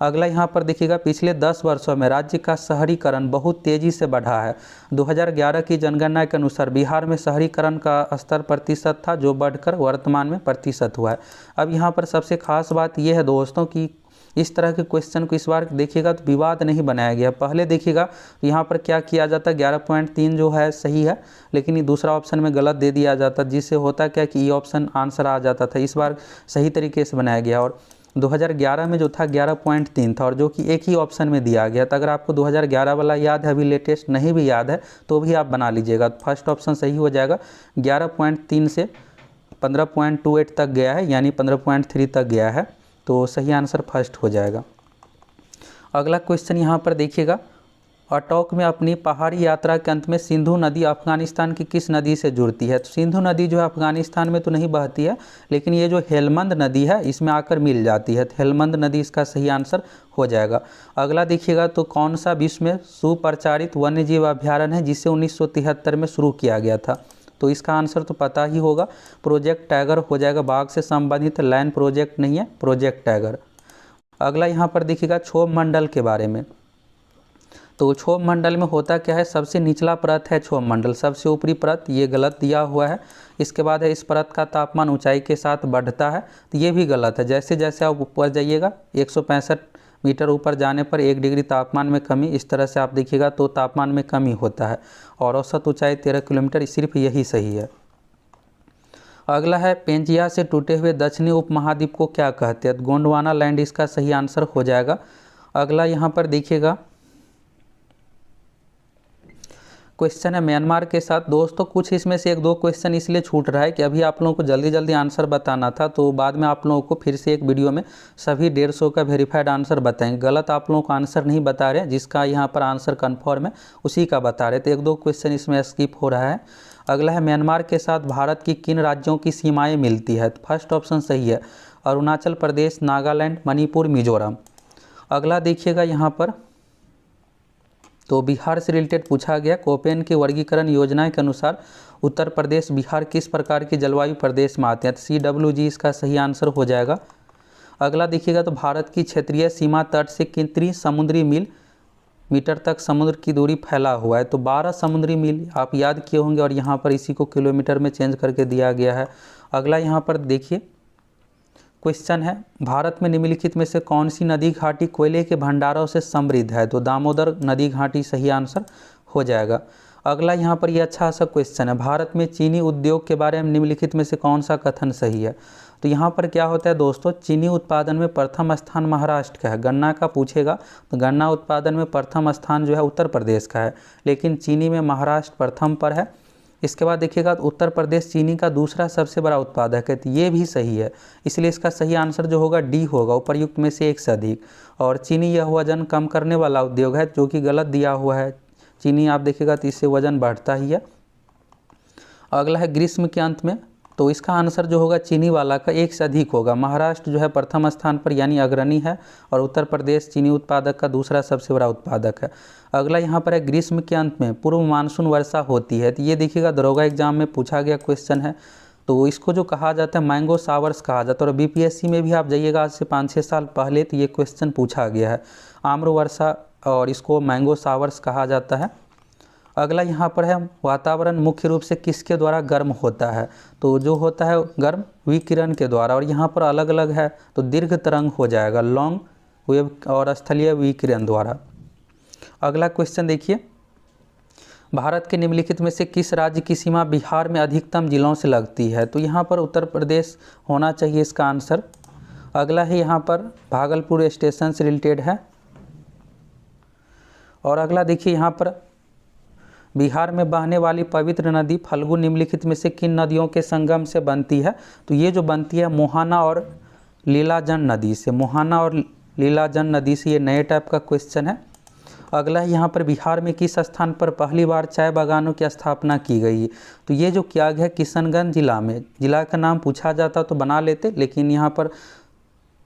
अगला यहाँ पर देखिएगा, पिछले 10 वर्षों में राज्य का शहरीकरण बहुत तेज़ी से बढ़ा है। 2011 की जनगणना के अनुसार बिहार में शहरीकरण का स्तर प्रतिशत था, जो बढ़कर वर्तमान में प्रतिशत हुआ है। अब यहाँ पर सबसे खास बात यह है दोस्तों कि इस तरह के क्वेश्चन को इस बार देखिएगा तो विवाद नहीं बनाया गया। पहले देखिएगा तो यहाँ पर क्या किया जाता है, 11.3 जो है सही है, लेकिन ये दूसरा ऑप्शन में गलत दे दिया जाता, जिससे होता क्या कि ये ऑप्शन आंसर आ जाता था। इस बार सही तरीके से बनाया गया और 2011 में जो था 11.3 था और जो कि एक ही ऑप्शन में दिया गया था। अगर आपको 2011 वाला याद है, अभी लेटेस्ट नहीं भी याद है, तो भी आप बना लीजिएगा, फर्स्ट ऑप्शन सही हो जाएगा। 11.3 से 15.28 तक गया है, यानी 15.3 तक गया है, तो सही आंसर फर्स्ट हो जाएगा। अगला क्वेश्चन यहाँ पर देखिएगा, अटोक में अपनी पहाड़ी यात्रा के अंत में सिंधु नदी अफगानिस्तान की किस नदी से जुड़ती है? तो सिंधु नदी जो है अफगानिस्तान में तो नहीं बहती है, लेकिन ये जो हेलमंद नदी है इसमें आकर मिल जाती है, तो हेलमंद नदी इसका सही आंसर हो जाएगा। अगला देखिएगा, तो कौन सा विश्व में सुप्रचारित वन्यजीव अभ्यारण्य है जिसे 1973 में शुरू किया गया था? तो इसका आंसर तो पता ही होगा, प्रोजेक्ट टाइगर हो जाएगा। बाघ से संबंधित लैंड प्रोजेक्ट नहीं है, प्रोजेक्ट टाइगर। अगला यहाँ पर देखिएगा क्षोभ मंडल के बारे में। तो क्षोभ मंडल में होता क्या है, सबसे निचला परत है क्षोभ मंडल, सबसे ऊपरी परत ये गलत दिया हुआ है। इसके बाद है इस परत का तापमान ऊंचाई के साथ बढ़ता है, तो ये भी गलत है। जैसे जैसे आप ऊपर जाइएगा 165 मीटर ऊपर जाने पर 1 डिग्री तापमान में कमी, इस तरह से आप देखिएगा तो तापमान में कमी होता है। और औसत ऊंचाई 13 किलोमीटर, सिर्फ यही सही है। अगला है, पेंजिया से टूटे हुए दक्षिणी उपमहाद्वीप को क्या कहते हैं? गोंडवाना लैंड इसका सही आंसर हो जाएगा। अगला यहाँ पर देखिएगा, क्वेश्चन है म्यांमार के साथ। दोस्तों कुछ इसमें से 1-2 क्वेश्चन इसलिए छूट रहा है कि अभी आप लोगों को जल्दी जल्दी आंसर बताना था, तो बाद में आप लोगों को फिर से एक वीडियो में सभी 150 का वेरीफाइड आंसर बताएंगे। गलत आप लोगों को आंसर नहीं बता रहे, जिसका यहाँ पर आंसर कन्फर्म है उसी का बता रहे, तो 1-2 क्वेश्चन इसमें स्किप हो रहा है। अगला है, म्यांमार के साथ भारत की किन राज्यों की सीमाएँ मिलती है? तो फर्स्ट ऑप्शन सही है, अरुणाचल प्रदेश, नागालैंड, मणिपुर, मिजोरम। अगला देखिएगा यहाँ पर, तो बिहार से रिलेटेड पूछा गया, कोपेन की वर्गीकरण योजना के अनुसार उत्तर प्रदेश, बिहार किस प्रकार की जलवायु प्रदेश में आते हैं? तो CWG इसका सही आंसर हो जाएगा। अगला देखिएगा, तो भारत की क्षेत्रीय सीमा तट से कितनी समुद्री मीटर तक समुद्र की दूरी फैला हुआ है? तो 12 समुद्री मील आप याद किए होंगे, और यहाँ पर इसी को किलोमीटर में चेंज करके दिया गया है। अगला यहाँ पर देखिए क्वेश्चन है, भारत में निम्नलिखित में से कौन सी नदी घाटी कोयले के भंडारों से समृद्ध है? तो दामोदर नदी घाटी सही आंसर हो जाएगा। अगला यहाँ पर ये अच्छा सा क्वेश्चन है, भारत में चीनी उद्योग के बारे में निम्नलिखित में से कौन सा कथन सही है? तो यहाँ पर क्या होता है दोस्तों, चीनी उत्पादन में प्रथम स्थान महाराष्ट्र का है। गन्ना का पूछेगा तो गन्ना उत्पादन में प्रथम स्थान जो है उत्तर प्रदेश का है, लेकिन चीनी में महाराष्ट्र प्रथम पर है। इसके बाद देखिएगा, उत्तर प्रदेश चीनी का दूसरा सबसे बड़ा उत्पादक है, तो ये भी सही है, इसलिए इसका सही आंसर जो होगा डी होगा, उपर्युक्त में से एक से अधिक। और चीनी यह वजन कम करने वाला उद्योग है, जो कि गलत दिया हुआ है। चीनी आप देखिएगा तो इससे वजन बढ़ता ही है। अगला है, ग्रीष्म के अंत में, तो इसका आंसर जो होगा चीनी वाला का एक से अधिक होगा। महाराष्ट्र जो है प्रथम स्थान पर यानी अग्रणी है, और उत्तर प्रदेश चीनी उत्पादक का दूसरा सबसे बड़ा उत्पादक है। अगला यहाँ पर है, ग्रीष्म के अंत में पूर्व मानसून वर्षा होती है, तो ये देखिएगा दरोगा एग्जाम में पूछा गया क्वेश्चन है। तो इसको जो कहा जाता है मैंगो शावर्स कहा जाता है, और BPSC में भी आप जाइएगा आज से 5-6 साल पहले, तो ये क्वेश्चन पूछा गया है, आम्र वर्षा, और इसको मैंगो शावर्स कहा जाता है। अगला यहाँ पर है, वातावरण मुख्य रूप से किसके द्वारा गर्म होता है? तो जो होता है गर्म विकिरण के द्वारा, और यहाँ पर अलग अलग है तो दीर्घ तरंग हो जाएगा, लॉन्ग वेव, और स्थलीय विकिरण द्वारा। अगला क्वेश्चन देखिए, भारत के निम्नलिखित में से किस राज्य की सीमा बिहार में अधिकतम जिलों से लगती है? तो यहाँ पर उत्तर प्रदेश होना चाहिए इसका आंसर। अगला है यहाँ पर, भागलपुर स्टेशन से रिलेटेड है। और अगला देखिए यहाँ पर, बिहार में बहने वाली पवित्र नदी फल्गु निम्नलिखित में से किन नदियों के संगम से बनती है? तो ये जो बनती है मोहाना और लीलाजन नदी से, मोहाना और लीलाजन नदी से, ये नए टाइप का क्वेश्चन है। अगला है यहाँ पर, बिहार में किस स्थान पर पहली बार चाय बागानों की स्थापना की गई? तो ये जो किया गया किशनगंज जिला में, जिला का नाम पूछा जाता तो बना लेते, लेकिन यहाँ पर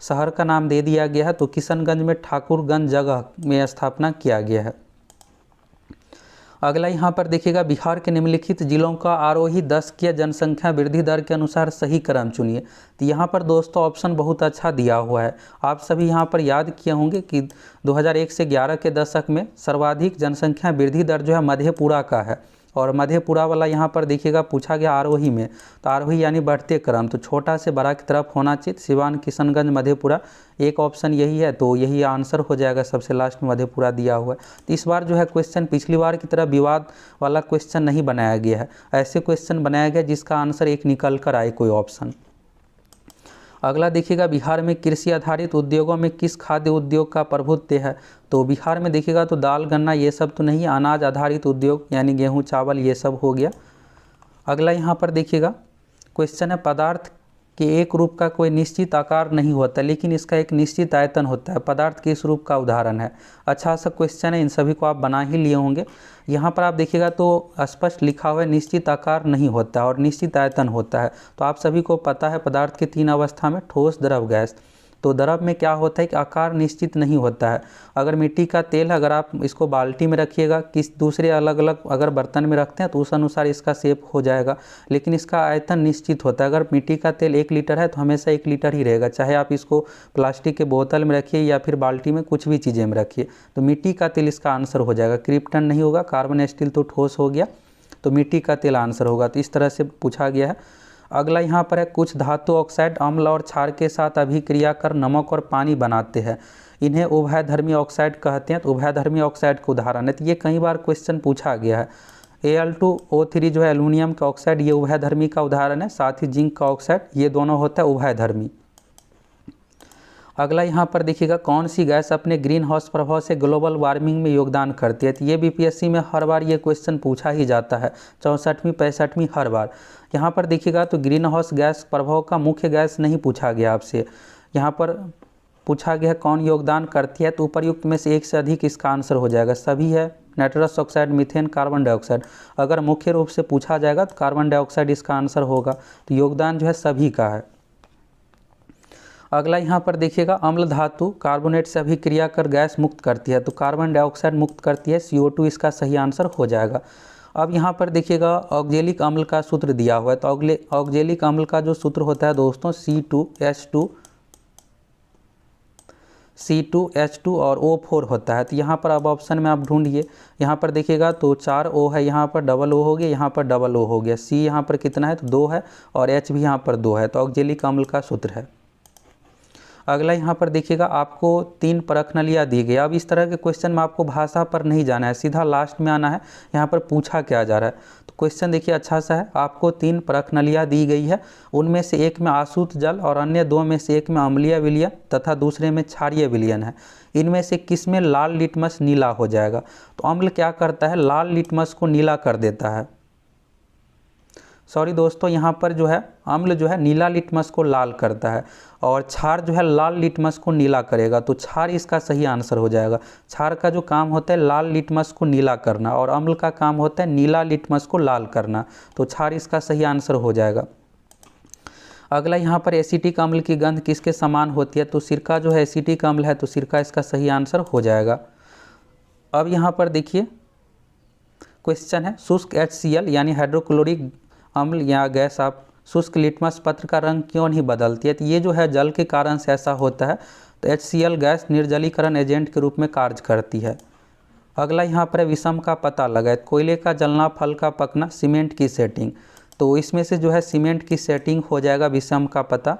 शहर का नाम दे दिया गया है, तो किशनगंज में ठाकुरगंज जगह में स्थापना किया गया है। अगला यहाँ पर देखिएगा, बिहार के निम्नलिखित जिलों का आरोही 10 की जनसंख्या वृद्धि दर के अनुसार सही क्रम चुनिए। तो यहाँ पर दोस्तों ऑप्शन बहुत अच्छा दिया हुआ है। आप सभी यहाँ पर याद किए होंगे कि 2001 से 11 के दशक में सर्वाधिक जनसंख्या वृद्धि दर जो है मधेपुरा का है, और मधेपुरा वाला यहाँ पर देखिएगा पूछा गया आरोही में, तो आरोही यानी बढ़ते क्रम, तो छोटा से बड़ा की तरफ होना चाहिए। सिवान, किशनगंज, मधेपुरा, एक ऑप्शन यही है, तो यही आंसर हो जाएगा। सबसे लास्ट में मधेपुरा दिया हुआ है। तो इस बार जो है क्वेश्चन पिछली बार की तरह विवाद वाला क्वेश्चन नहीं बनाया गया है, ऐसे क्वेश्चन बनाया गया जिसका आंसर एक निकल कर आए कोई ऑप्शन। अगला देखिएगा, बिहार में कृषि आधारित उद्योगों में किस खाद्य उद्योग का प्रभुत्व है। तो बिहार में देखिएगा तो दाल, गन्ना ये सब तो नहीं, अनाज आधारित उद्योग यानी गेहूं, चावल ये सब हो गया। अगला यहाँ पर देखिएगा क्वेश्चन है, पदार्थ के एक रूप का कोई निश्चित आकार नहीं होता लेकिन इसका एक निश्चित आयतन होता है, पदार्थ किस रूप का उदाहरण है। अच्छा सा क्वेश्चन है, इन सभी को आप बना ही लिए होंगे। यहाँ पर आप देखिएगा तो स्पष्ट लिखा हुआ है निश्चित आकार नहीं होता और निश्चित आयतन होता है। तो आप सभी को पता है पदार्थ की 3 अवस्था में, ठोस, द्रव, गैस। तो द्रव में क्या होता है कि आकार निश्चित नहीं होता है। अगर मिट्टी का तेल अगर आप इसको बाल्टी में रखिएगा, किस दूसरे अलग अलग अगर बर्तन में रखते हैं तो उस अनुसार इसका शेप हो जाएगा, लेकिन इसका आयतन निश्चित होता है। अगर मिट्टी का तेल 1 लीटर है तो हमेशा 1 लीटर ही रहेगा, चाहे आप इसको प्लास्टिक के बोतल में रखिए या फिर बाल्टी में, कुछ भी चीज़ें में रखिए। तो मिट्टी का तेल इसका आंसर हो जाएगा। क्रिप्टन नहीं होगा, कार्बन स्टील तो ठोस हो गया, तो मिट्टी का तेल आंसर होगा। तो इस तरह से पूछा गया है। अगला यहाँ पर है, कुछ धातु ऑक्साइड अम्ल और क्षार के साथ अभिक्रिया कर नमक और पानी बनाते हैं, इन्हें उभयधर्मी ऑक्साइड कहते हैं। तो उभयधर्मी ऑक्साइड का उदाहरण है, तो ये कई बार क्वेश्चन पूछा गया है। Al2O3 जो है एल्यूमिनियम का ऑक्साइड, ये उभयधर्मी का उदाहरण है। साथ ही जिंक का ऑक्साइड, ये दोनों होता है उभयधर्मी। अगला यहाँ पर देखिएगा, कौन सी गैस अपने ग्रीन हाउस प्रभाव से ग्लोबल वार्मिंग में योगदान करती है। तो ये बीपीएससी में हर बार ये क्वेश्चन पूछा ही जाता है, 64वीं 65वीं हर बार। यहाँ पर देखिएगा तो ग्रीन हाउस गैस प्रभाव का मुख्य गैस नहीं पूछा गया आपसे, यहाँ पर पूछा गया कौन योगदान करती है। तो उपर्युक्त में से एक से अधिक इसका आंसर हो जाएगा। सभी है, nitrous oxide, methane, carbon dioxide. अगर मुख्य रूप से पूछा जाएगा तो कार्बन डाइऑक्साइड इसका आंसर होगा। तो योगदान जो है सभी का है। अगला यहाँ पर देखिएगा, अम्ल धातु कार्बोनेट से अभिक्रिया कर गैस मुक्त करती है, तो कार्बन डाइऑक्साइड मुक्त करती है, CO2 इसका सही आंसर हो जाएगा। अब यहाँ पर देखिएगा ऑक्जेलिक अम्ल का सूत्र दिया हुआ है। तो ऑक्जेलिक अम्ल का जो सूत्र होता है दोस्तों C2H2 और O4 होता है। तो यहाँ पर अब ऑप्शन में आप ढूंढिए। यहाँ पर देखिएगा तो 4 O है, यहाँ पर डबल O हो गया, यहाँ पर डबल O हो गया। C यहाँ पर कितना है तो 2 है, और H भी यहाँ पर 2 है। तो ऑक्जेलिक अम्ल का सूत्र है। अगला यहाँ पर देखिएगा, आपको 3 परखनलियाँ दी गई। अब इस तरह के क्वेश्चन में आपको भाषा पर नहीं जाना है, सीधा लास्ट में आना है। यहाँ पर पूछा क्या जा रहा है, तो क्वेश्चन देखिए अच्छा सा है। आपको 3 परखनलियाँ दी गई है, उनमें से एक में आसूत जल और अन्य 2 में से एक में अम्लीय विलयन तथा दूसरे में क्षारीय विलयन है। इनमें से किस में लाल लिटमस नीला हो जाएगा। तो अम्ल क्या करता है, लाल लिटमस को नीला कर देता है। सॉरी दोस्तों, यहाँ पर जो है अम्ल जो है नीला लिटमस को लाल करता है, और क्षार जो है लाल लिटमस को नीला करेगा। तो क्षार इसका सही आंसर हो जाएगा। क्षार का जो काम होता है लाल लिटमस को नीला करना, और अम्ल का काम होता है नीला लिटमस को लाल करना। तो क्षार इसका सही आंसर हो जाएगा। अगला यहाँ पर एसिटिक अम्ल की गंध किसके समान होती है। तो सिरका जो है एसिटिक अम्ल है, तो सिरका इसका सही आंसर हो जाएगा। अब यहाँ पर देखिए क्वेश्चन है, शुष्क HCl यानी हाइड्रोक्लोरिक अम्ल या गैस आप शुष्क लिटमस पत्र का रंग क्यों नहीं बदलती है। तो ये जो है जल के कारण से ऐसा होता है। तो HCl गैस निर्जलीकरण एजेंट के रूप में कार्य करती है। अगला यहाँ पर विषम का पता लगाए, कोयले का जलना, फल का पकना, सीमेंट की सेटिंग। तो इसमें से जो है सीमेंट की सेटिंग हो जाएगा विषम का पता।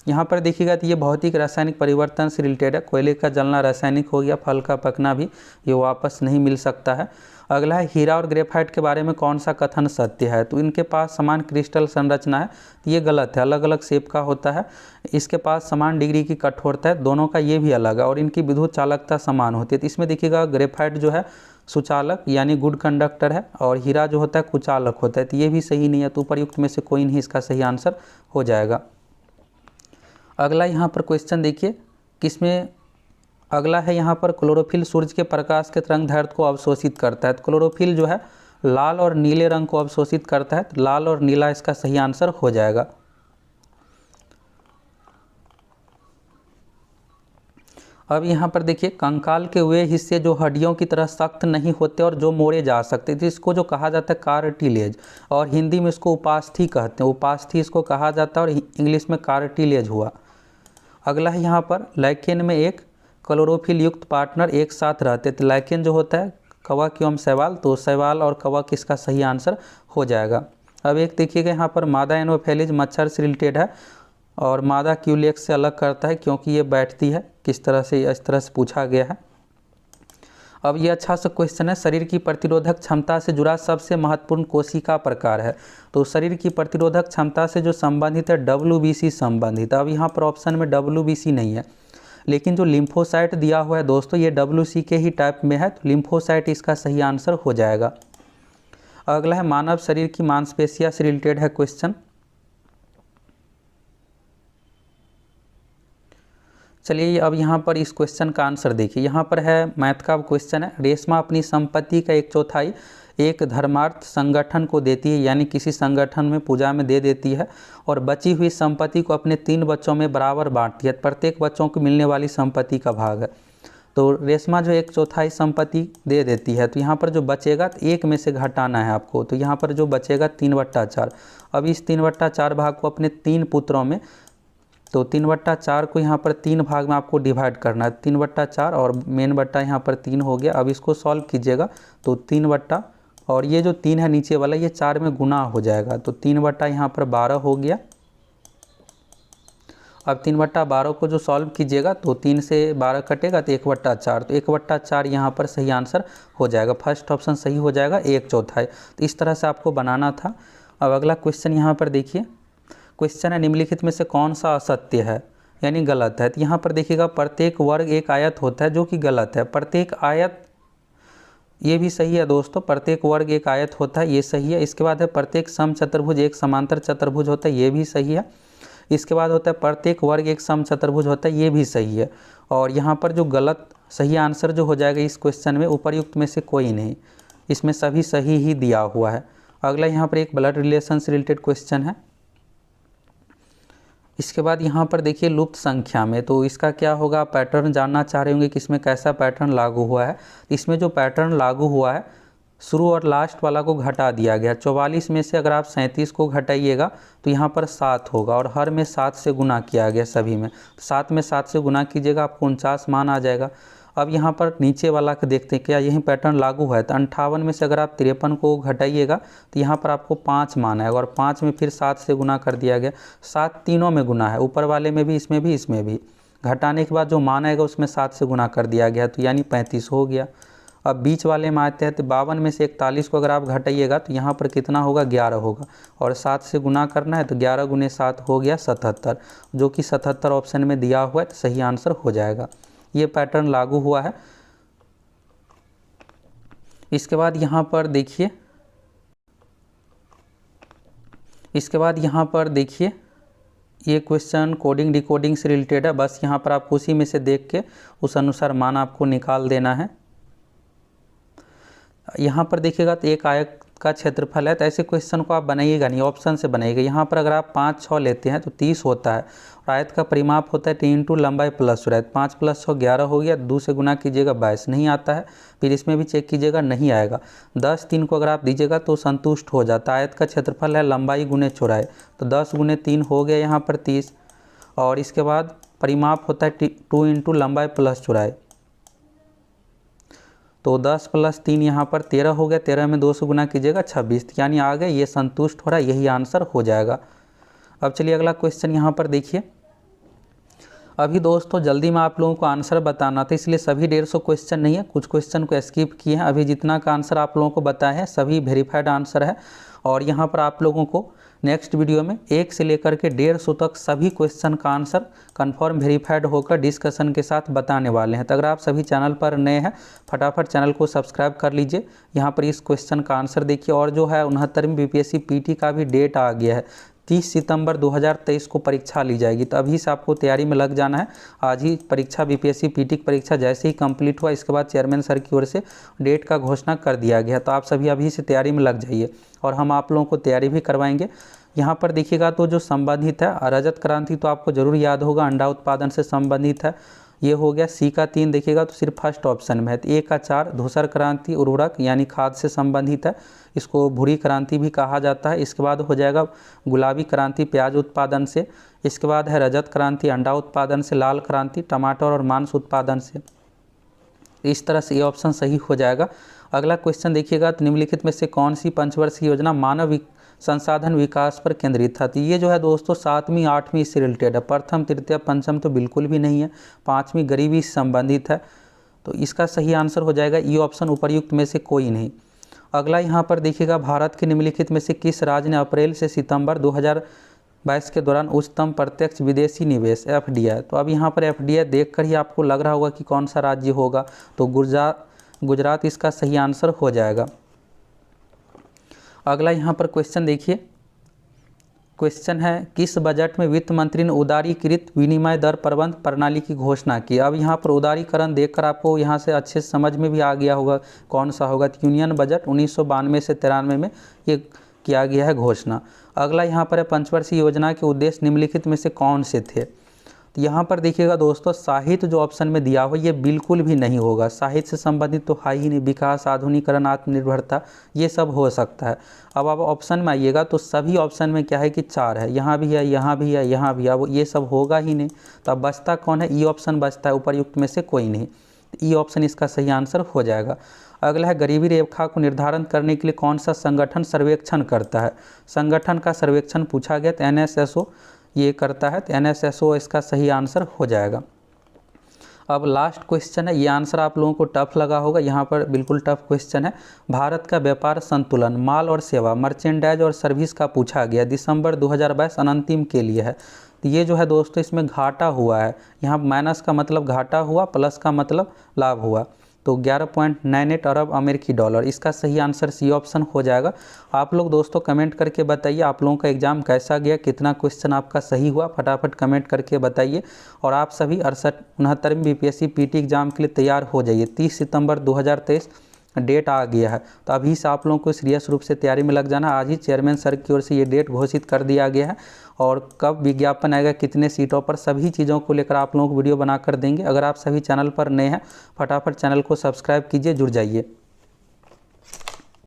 यहाँ पर देखिएगा तो ये भौतिक रासायनिक परिवर्तन से रिलेटेड है। कोयले का जलना रासायनिक हो गया, फल का पकना भी, ये वापस नहीं मिल सकता है। अगला है, हीरा और ग्रेफाइट के बारे में कौन सा कथन सत्य है। तो इनके पास समान क्रिस्टल संरचना है, तो ये गलत है, अलग अलग शेप का होता है। इसके पास समान डिग्री की कठोरता है, दोनों का ये भी अलग है, और इनकी विद्युत चालकता समान होती है। तो इसमें देखिएगा ग्रेफाइट जो है सुचालक यानी गुड कंडक्टर है, और हीरा जो होता है कुचालक होता है। तो ये भी सही नहीं है, तो उपर्युक्त में से कोई नहीं इसका सही आंसर हो जाएगा। अगला यहाँ पर क्वेश्चन देखिए, किसमें अगला है यहाँ पर, क्लोरोफिल सूर्य के प्रकाश के तरंग दैर्ध्य को अवशोषित करता है। तो क्लोरोफिल जो है लाल और नीले रंग को अवशोषित करता है, तो लाल और नीला इसका सही आंसर हो जाएगा। अब यहाँ पर देखिए, कंकाल के वे हिस्से जो हड्डियों की तरह सख्त नहीं होते और जो मोड़े जा सकते थे, इसको जो कहा जाता है कार्टिलेज, और हिंदी में इसको उपास्थि कहते हैं। उपास्थि इसको कहा जाता है और इंग्लिश में कार्टिलेज हुआ। अगला है यहाँ पर, लाइकेन में एक क्लोरोफिल युक्त पार्टनर एक साथ रहते थे। लाइकेन जो होता है कवक एवं शैवाल, तो शैवाल और कवक इसका सही आंसर हो जाएगा। अब एक देखिएगा यहाँ पर, मादा एनोफेलिज मच्छर से रिलेटेड है और मादा क्यूलेक्स से अलग करता है क्योंकि ये बैठती है। किस तरह से, इस तरह से पूछा गया है। अब ये अच्छा सा क्वेश्चन है, शरीर की प्रतिरोधक क्षमता से जुड़ा सबसे महत्वपूर्ण कोशिका प्रकार है। तो शरीर की प्रतिरोधक क्षमता से जो संबंधित है WBC संबंधित। अब यहाँ पर ऑप्शन में WBC नहीं है, लेकिन जो लिम्फोसाइट दिया हुआ है दोस्तों ये WC के ही टाइप में है, तो लिम्फोसाइट इसका सही आंसर हो जाएगा। अगला है, मानव शरीर की मांसपेशियां से रिलेटेड है क्वेश्चन। चलिए अब यहाँ पर इस क्वेश्चन का आंसर देखिए। यहाँ पर है, मैथ का क्वेश्चन है। रेशमा अपनी संपत्ति का 1/4 एक धर्मार्थ संगठन को देती है, यानी किसी संगठन में पूजा में दे देती है, और बची हुई संपत्ति को अपने 3 बच्चों में बराबर बांटती है। प्रत्येक बच्चों को मिलने वाली संपत्ति का भाग है। तो रेशमा जो 1/4 संपत्ति दे देती है, तो यहाँ पर जो बचेगा तो एक में से घटाना है आपको। तो यहाँ पर जो बचेगा 3/4। अब इस 3/4 भाग को अपने 3 पुत्रों में, तो 3/4 को यहाँ पर 3 भाग में आपको डिवाइड करना है। 3/4 और मेन बट्टा यहाँ पर 3 हो गया। अब इसको सॉल्व कीजिएगा तो 3 बट्टा, और ये जो 3 है नीचे वाला, ये 4 में गुना हो जाएगा। तो 3 यहाँ पर 12 हो गया। अब 3/12 को जो सॉल्व कीजिएगा तो 3 से 12 कटेगा तो 1/4। तो 1/4 यहाँ पर सही आंसर हो जाएगा। फर्स्ट ऑप्शन सही हो जाएगा, 1/4। तो इस तरह से आपको बनाना था। अब अगला क्वेश्चन यहाँ पर देखिए, क्वेश्चन है, निम्नलिखित में से कौन सा असत्य है, यानी गलत है। तो यहाँ पर देखिएगा, प्रत्येक वर्ग एक आयत होता है, जो कि गलत है। प्रत्येक आयत, ये भी सही है दोस्तों, प्रत्येक वर्ग एक आयत होता है, ये सही है। इसके बाद है, प्रत्येक समचतुर्भुज एक समांतर चतुर्भुज होता है, ये भी सही है। इसके बाद होता है, प्रत्येक वर्ग एक समचतुर्भुज होता है, ये भी सही है। और यहाँ पर जो गलत सही आंसर जो हो जाएगा इस क्वेश्चन में, उपर्युक्त में से कोई नहीं, इसमें सभी सही ही दिया हुआ है। अगला यहाँ पर एक ब्लड रिलेशन से रिलेटेड क्वेश्चन है। इसके बाद यहाँ पर देखिए, लुप्त संख्या में, तो इसका क्या होगा, पैटर्न जानना चाह रहे होंगे कि इसमें कैसा पैटर्न लागू हुआ है। इसमें जो पैटर्न लागू हुआ है, शुरू और लास्ट वाला को घटा दिया गया। 44 में से अगर आप 37 को घटाइएगा तो यहाँ पर 7 होगा, और हर में 7 से गुना किया गया सभी में। 7 में 7 से गुना कीजिएगा, आपको 49 मान आ जाएगा। अब यहाँ पर नीचे वाला का देखते हैं क्या यही पैटर्न लागू है। तो 58 में से अगर आप 53 को घटाइएगा तो यहाँ पर आपको 5 मान आएगा, और 5 में फिर 7 से गुना कर दिया गया। 7 तीनों में गुना है, ऊपर वाले में भी, इसमें भी, इसमें भी। घटाने के बाद जो मान आएगा उसमें 7 से गुना कर दिया गया, तो यानी 35 हो गया। अब बीच वाले में आते हैं, तो 52 में से 41 को अगर आप घटाइएगा तो यहाँ पर कितना होगा, 11 होगा, और 7 से गुना करना है, तो 11 गुने 7 हो गया 77, जो कि 77 ऑप्शन में दिया हुआ है, तो सही आंसर हो जाएगा। ये पैटर्न लागू हुआ है। इसके बाद यहाँ पर देखिए, ये क्वेश्चन कोडिंग डिकोडिंग से रिलेटेड है। बस यहाँ पर आपको उसी में से देख के उस अनुसार मान आपको निकाल देना है। यहाँ पर देखिएगा तो एक आयत का क्षेत्रफल है, तो ऐसे क्वेश्चन को आप बनाइएगा नहीं, ऑप्शन से बनाइएगा। यहाँ पर अगर आप 5, 6 लेते हैं तो 30 होता है, और आयत का परिमाप होता है 3 × लंबाई प्लस चौड़ाई। 5 + 6 11 हो गया, 2 से गुना कीजिएगा 22 नहीं आता है। फिर इसमें भी चेक कीजिएगा, नहीं आएगा। 10 3 को अगर आप दीजिएगा तो संतुष्ट हो जाता है। आयत का क्षेत्रफल है लंबाई गुने चौड़ाई, तो 10 × 3 हो गया यहाँ पर 30, और इसके बाद परिमाप होता है 2 × लंबाई प्लस चौड़ाई, तो 10 + 3 यहाँ पर 13 हो गया। 13 में 2 से गुना कीजिएगा 26, यानी आ गए, ये संतुष्ट हो रहा है, यही आंसर हो जाएगा। अब चलिए अगला क्वेश्चन यहाँ पर देखिए। अभी दोस्तों जल्दी में आप लोगों को आंसर बताना था, इसलिए सभी 150 क्वेश्चन नहीं है, कुछ क्वेश्चन को स्किप किए हैं। अभी जितना का आंसर आप लोगों को बताया है सभी वेरीफाइड आंसर है, और यहाँ पर आप लोगों को नेक्स्ट वीडियो में 1 से लेकर के 150 तक सभी क्वेश्चन का आंसर कंफर्म वेरीफाइड होकर डिस्कशन के साथ बताने वाले हैं। तो अगर आप सभी चैनल पर नए हैं, फटाफट चैनल को सब्सक्राइब कर लीजिए। यहाँ पर इस क्वेश्चन का आंसर देखिए। और जो है 69वीं बीपीएससी पीटी का भी डेट आ गया है, 30 सितंबर 2023 को परीक्षा ली जाएगी, तो अभी से आपको तैयारी में लग जाना है। आज ही परीक्षा बीपीएससी पीटी की परीक्षा जैसे ही कंप्लीट हुआ, इसके बाद चेयरमैन सर की ओर से डेट का घोषणा कर दिया गया, तो आप सभी अभी से तैयारी में लग जाइए, और हम आप लोगों को तैयारी भी करवाएंगे। यहाँ पर देखिएगा तो जो संबंधित है, रजत क्रांति तो आपको जरूर याद होगा, अंडा उत्पादन से संबंधित है। ये हो गया। सी का 3 देखिएगा तो सिर्फ फर्स्ट ऑप्शन में है। तो ए का 4 धूसर क्रांति उर्वरक यानी खाद से संबंधित है, इसको भूरी क्रांति भी कहा जाता है। इसके बाद हो जाएगा गुलाबी क्रांति प्याज उत्पादन से। इसके बाद है रजत क्रांति अंडा उत्पादन से। लाल क्रांति टमाटर और मांस उत्पादन से। इस तरह से ये ऑप्शन सही हो जाएगा। अगला क्वेश्चन देखिएगा, तो निम्नलिखित में से कौन सी पंचवर्षीय योजना मानव संसाधन विकास पर केंद्रित था। तो ये जो है दोस्तों 7वीं 8वीं इससे रिलेटेड है। प्रथम तृतीय पंचम तो बिल्कुल भी नहीं है। 5वीं गरीबी से संबंधित है। तो इसका सही आंसर हो जाएगा ये ऑप्शन, उपर्युक्त में से कोई नहीं। अगला यहाँ पर देखिएगा, भारत के निम्नलिखित में से किस राज्य ने अप्रैल से सितंबर 2022 के दौरान उच्चतम प्रत्यक्ष विदेशी निवेश FDI। तो अब यहाँ पर FDI देखकर ही आपको लग रहा होगा कि कौन सा राज्य होगा। तो गुजरात इसका सही आंसर हो जाएगा। अगला यहाँ पर क्वेश्चन देखिए, क्वेश्चन है किस बजट में वित्त मंत्री ने उदारीकृत विनिमय दर प्रबंध प्रणाली की घोषणा की। अब यहाँ पर उदारीकरण देखकर आपको यहाँ से अच्छे समझ में भी आ गया होगा कौन सा होगा। तो यूनियन बजट 1992 से 93 में ये किया गया है घोषणा। अगला यहाँ पर है पंचवर्षीय योजना के उद्देश्य निम्नलिखित में से कौन से थे। तो यहाँ पर देखिएगा दोस्तों, साहित्य जो ऑप्शन में दिया हो ये बिल्कुल भी नहीं होगा। साहित्य से संबंधित तो है ही नहीं। विकास, आधुनिकरण, आत्मनिर्भरता ये सब हो सकता है। अब आप ऑप्शन में आइएगा तो सभी ऑप्शन में क्या है कि 4 है, यहाँ भी है, यहाँ भी है, यहाँ भी है। अब ये सब होगा ही नहीं। तो अब बचता कौन है, ई ऑप्शन बचता है, उपर्युक्त में से कोई नहीं। ई ऑप्शन इसका सही आंसर हो जाएगा। अगला है गरीबी रेखा को निर्धारण करने के लिए कौन सा संगठन सर्वेक्षण करता है। संगठन का सर्वेक्षण पूछा गया तो NSSO ये करता है। तो NSSO इसका सही आंसर हो जाएगा। अब लास्ट क्वेश्चन है, ये आंसर आप लोगों को टफ लगा होगा, यहाँ पर बिल्कुल टफ क्वेश्चन है। भारत का व्यापार संतुलन माल और सेवा मर्चेंडाइज और सर्विस का पूछा गया, दिसंबर 2022 अनंतिम के लिए है। तो ये जो है दोस्तों इसमें घाटा हुआ है। यहाँ माइनस का मतलब घाटा हुआ, प्लस का मतलब लाभ हुआ। तो 11.98 अरब अमेरिकी डॉलर इसका सही आंसर सी ऑप्शन हो जाएगा। आप लोग दोस्तों कमेंट करके बताइए आप लोगों का एग्ज़ाम कैसा गया, कितना क्वेश्चन आपका सही हुआ, फटाफट कमेंट करके बताइए। और आप सभी 69वीं BPSC PT एग्ज़ाम के लिए तैयार हो जाइए। 30 सितंबर 2023 डेट आ गया है। तो अभी से आप लोगों को सीरियस रूप से तैयारी में लग जाना। आज ही चेयरमैन सर की ओर से ये डेट घोषित कर दिया गया है और कब विज्ञापन आएगा, कितने सीटों पर, सभी चीज़ों को लेकर आप लोगों को वीडियो बना कर देंगे। अगर आप सभी चैनल पर नए हैं फटाफट चैनल को सब्सक्राइब कीजिए, जुड़ जाइए।